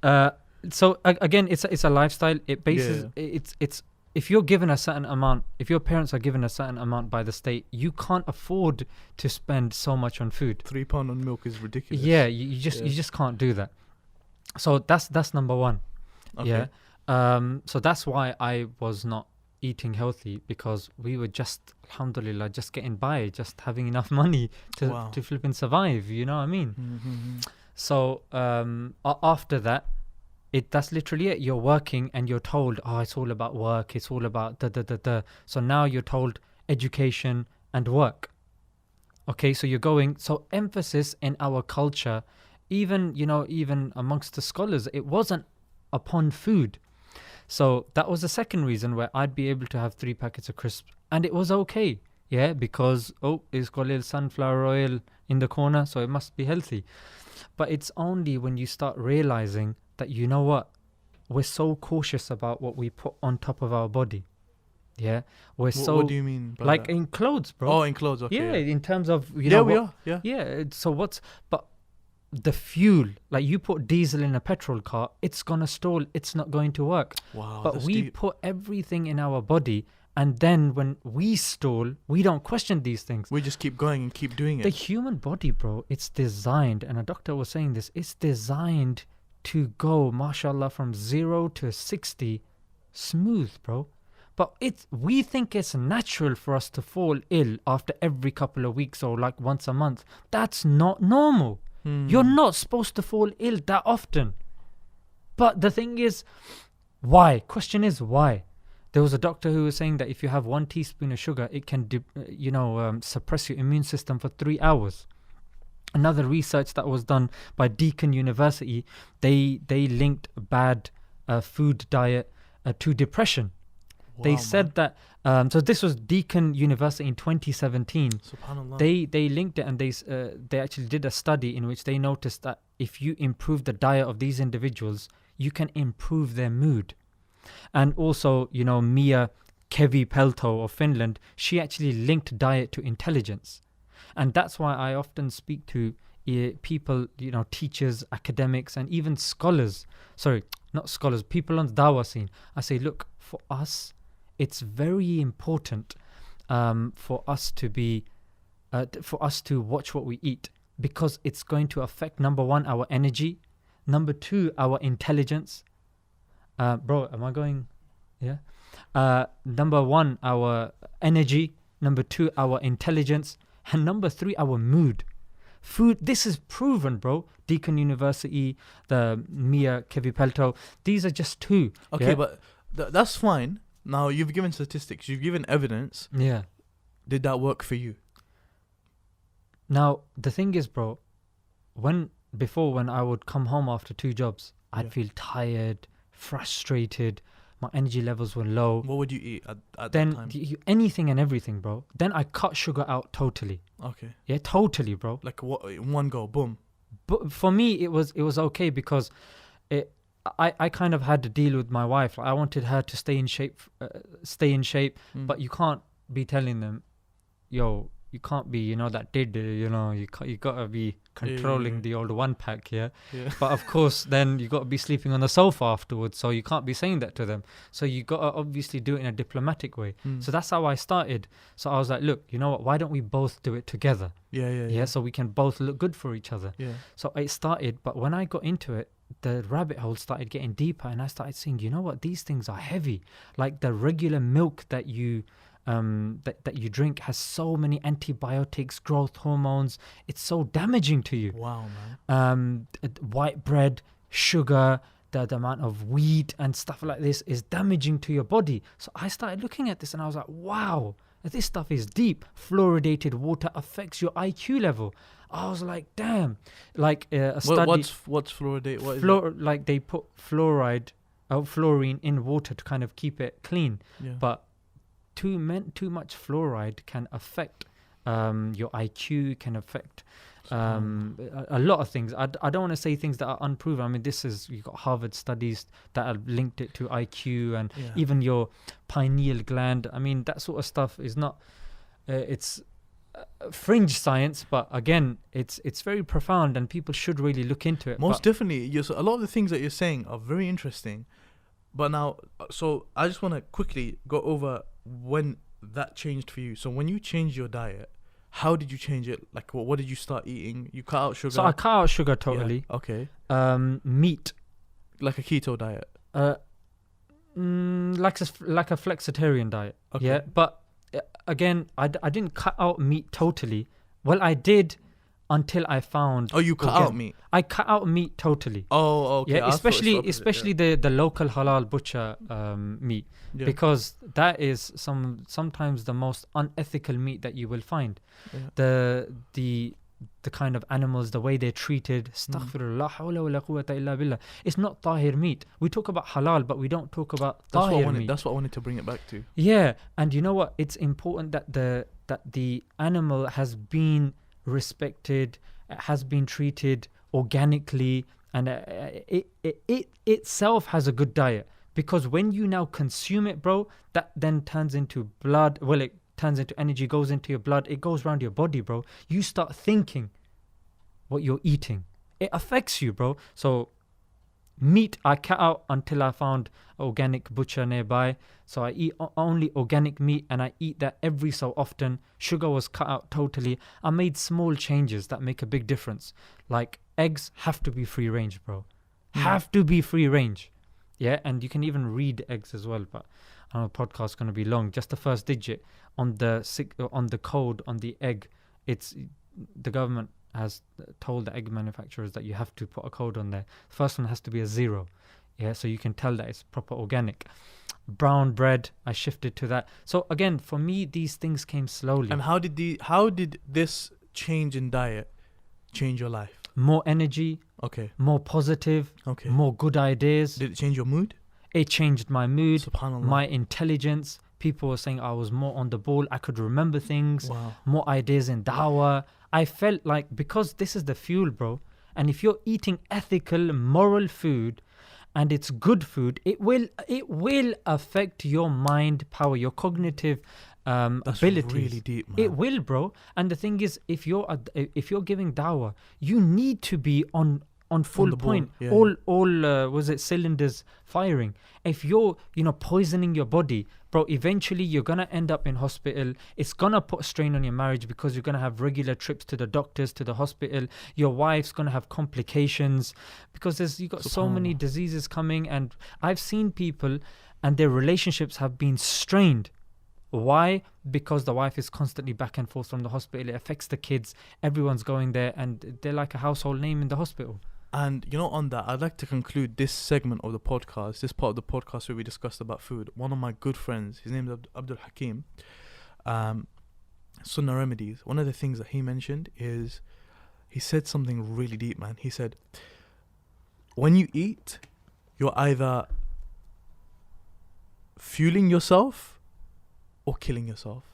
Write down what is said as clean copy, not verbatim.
Again, it's a lifestyle. It bases it's if you're given a certain amount, if your parents are given a certain amount by the state, you can't afford to spend so much on food. £3 on milk is ridiculous. Yeah, you just can't do that. So that's number one. Okay. Yeah. So that's why I was not eating healthy, because we were just, alhamdulillah, just getting by, just having enough money to flip and survive. You know what I mean? Mm-hmm. So after that, that's literally it. You're working and you're told, oh, it's all about work. It's all about da. So now you're told education and work. Okay, so you're going. So emphasis in our culture, even amongst the scholars, it wasn't upon food. So that was the second reason where I'd be able to have 3 packets of crisps and it was okay. Yeah, because it's got a little sunflower oil in the corner, so it must be healthy. But it's only when you start realizing that, you know what, we're so cautious about what we put on top of our body. Yeah, what do you mean by like that? in clothes, bro? Oh, in clothes, okay. Yeah, in terms of we are. Yeah. So but the fuel, like you put diesel in a petrol car, it's gonna stall. It's not going to work. Wow. But we put everything in our body, and then when we stall, we don't question these things. We just keep going and keep doing it. The human body, bro, it's designed, and a doctor was saying this, it's designed to go, mashallah, from 0 to 60 smooth, bro. But we think it's natural for us to fall ill after every couple of weeks or like once a month. That's not normal. You're not supposed to fall ill that often. But the thing is, why? Question is, why? There was a doctor who was saying that if you have 1 teaspoon of sugar, it can suppress your immune system for 3 hours. Another research that was done by Deakin University, they linked bad food diet to depression. Wow, they said that so this was Deakin University in 2017. Subhanallah. They linked it, and they actually did a study in which they noticed that if you improve the diet of these individuals, you can improve their mood. And also, Mia Kevipelto of Finland, she actually linked diet to intelligence. And that's why I often speak to people, teachers, academics, and even scholars. Sorry, not scholars, people on the dawah scene. I say, look, for us, it's very important for us to watch what we eat, because it's going to affect, number one, our energy, number two, our intelligence. Bro, am I going? Yeah. Number one, our energy. Number two, our intelligence. And number three, our mood. Food, this is proven, bro. Deakin University, the Mia Kevipelto, these are just two. Okay, yeah? but that's fine. Now, you've given statistics, you've given evidence. Yeah. Did that work for you? Now, the thing is, bro, when I would come home after 2 jobs, I'd feel tired, frustrated, my energy levels were low. What would you eat at that time? Anything and everything, bro. Then I cut sugar out totally. Okay. Yeah, totally, bro. Like what, in one go, boom. But for me, it was okay, because I kind of had to deal with my wife. Like, I wanted her to stay in shape, but you can't be telling them, yo, you can't be, that you gotta be controlling the old 1-pack, yeah? But of course, then you gotta be sleeping on the sofa afterwards, so you can't be saying that to them. So you gotta obviously do it in a diplomatic way. So that's how I started. So I was like, look, you know what? Why don't we both do it together? Yeah. So we can both look good for each other. Yeah. So it started, but when I got into it, the rabbit hole started getting deeper, and I started seeing, you know what? These things are heavy. Like the regular milk that you drink has so many antibiotics, growth hormones. It's so damaging to you. Wow, man. White bread, sugar, the amount of wheat and stuff like this is damaging to your body. So I started looking at this and I was like, wow, this stuff is deep. Fluoridated water affects your IQ level. I was like, damn. Like a study. What's fluoridate? What is like they put fluorine in water to kind of keep it clean. Yeah. But too much fluoride can affect your IQ, can affect a lot of things. I don't want to say things that are unproven. I mean, you've got Harvard studies that have linked it to IQ and even your pineal gland. I mean, that sort of stuff is not, it's fringe science, but again, it's very profound, and people should really look into it. Most But definitely. A lot of the things that you're saying are very interesting. But now, so I just want to quickly go over when that changed for you. So when you changed your diet, how did you change it? Like, what did you start eating? You cut out sugar. so I cut out sugar totally. Yeah. Okay. Meat, Like a keto diet. like a flexitarian diet. Okay. Yeah, but again, I didn't cut out meat totally. Well, I did until I found. Oh, you cut out meat. I cut out meat totally. Oh, okay. Yeah, I thought it's the especially opposite, the local halal butcher meat, yeah. because that is sometimes the most unethical meat that you will find. Yeah. The kind of animals, the way they're treated. Astaghfirullah, hawla wa la quwwata illa billah. It's not tahir meat. We talk about halal, but we don't talk about tahir meat. That's what I wanted to bring it back to. Yeah, and you know what? It's important that the animal has been respected, has been treated organically, and it itself has a good diet. Because when you now consume it, bro, that then turns into blood. Well, it turns into energy, goes into your blood, it goes around your body, bro. You start thinking what you're eating. It affects you, bro. So meat I cut out until I found organic butcher nearby. So I eat only organic meat, and I eat that every so often. Sugar was cut out totally. I made small changes that make a big difference. Like eggs have to be free range, bro. Have to be free range. Yeah, and you can even read eggs as well, but I know the podcast's going to be long. Just the first digit on the code on the egg, it's the government has told the egg manufacturers that you have to put a code on there. The first one has to be a 0. Yeah, so you can tell that it's proper organic. Brown bread, I shifted to that. So again, for me, these things came slowly. And how did this change in diet change your life? More energy. Okay. More positive. Okay. More good ideas. Did it change your mood? It changed my mood. SubhanAllah. My intelligence. People were saying I was more on the ball. I could remember things. Wow. More ideas in dawah. I felt like, because this is the fuel, bro. And if you're eating ethical, moral food, and it's good food, it will affect your mind power, your cognitive That's abilities. really deep, man. It will, bro. And the thing is, if you're giving dawah, you need to be on full point. Yeah, all was it cylinders firing? If you're poisoning your body, bro, eventually you're gonna end up in hospital. It's gonna put strain on your marriage, because you're gonna have regular trips to the doctors, to the hospital. Your wife's gonna have complications, because you got so many diseases coming. And I've seen people and their relationships have been strained. Why? Because the wife is constantly back and forth from the hospital. It affects the kids. Everyone's going there, and they're like a household name in the hospital. And on that, I'd like to conclude this segment of the podcast, this part of the podcast where we discussed about food. One of my good friends, his name is Abdul Hakim, Sunnah Remedies. One of the things that he mentioned is, he said something really deep, man. He said, when you eat, you're either fueling yourself or killing yourself.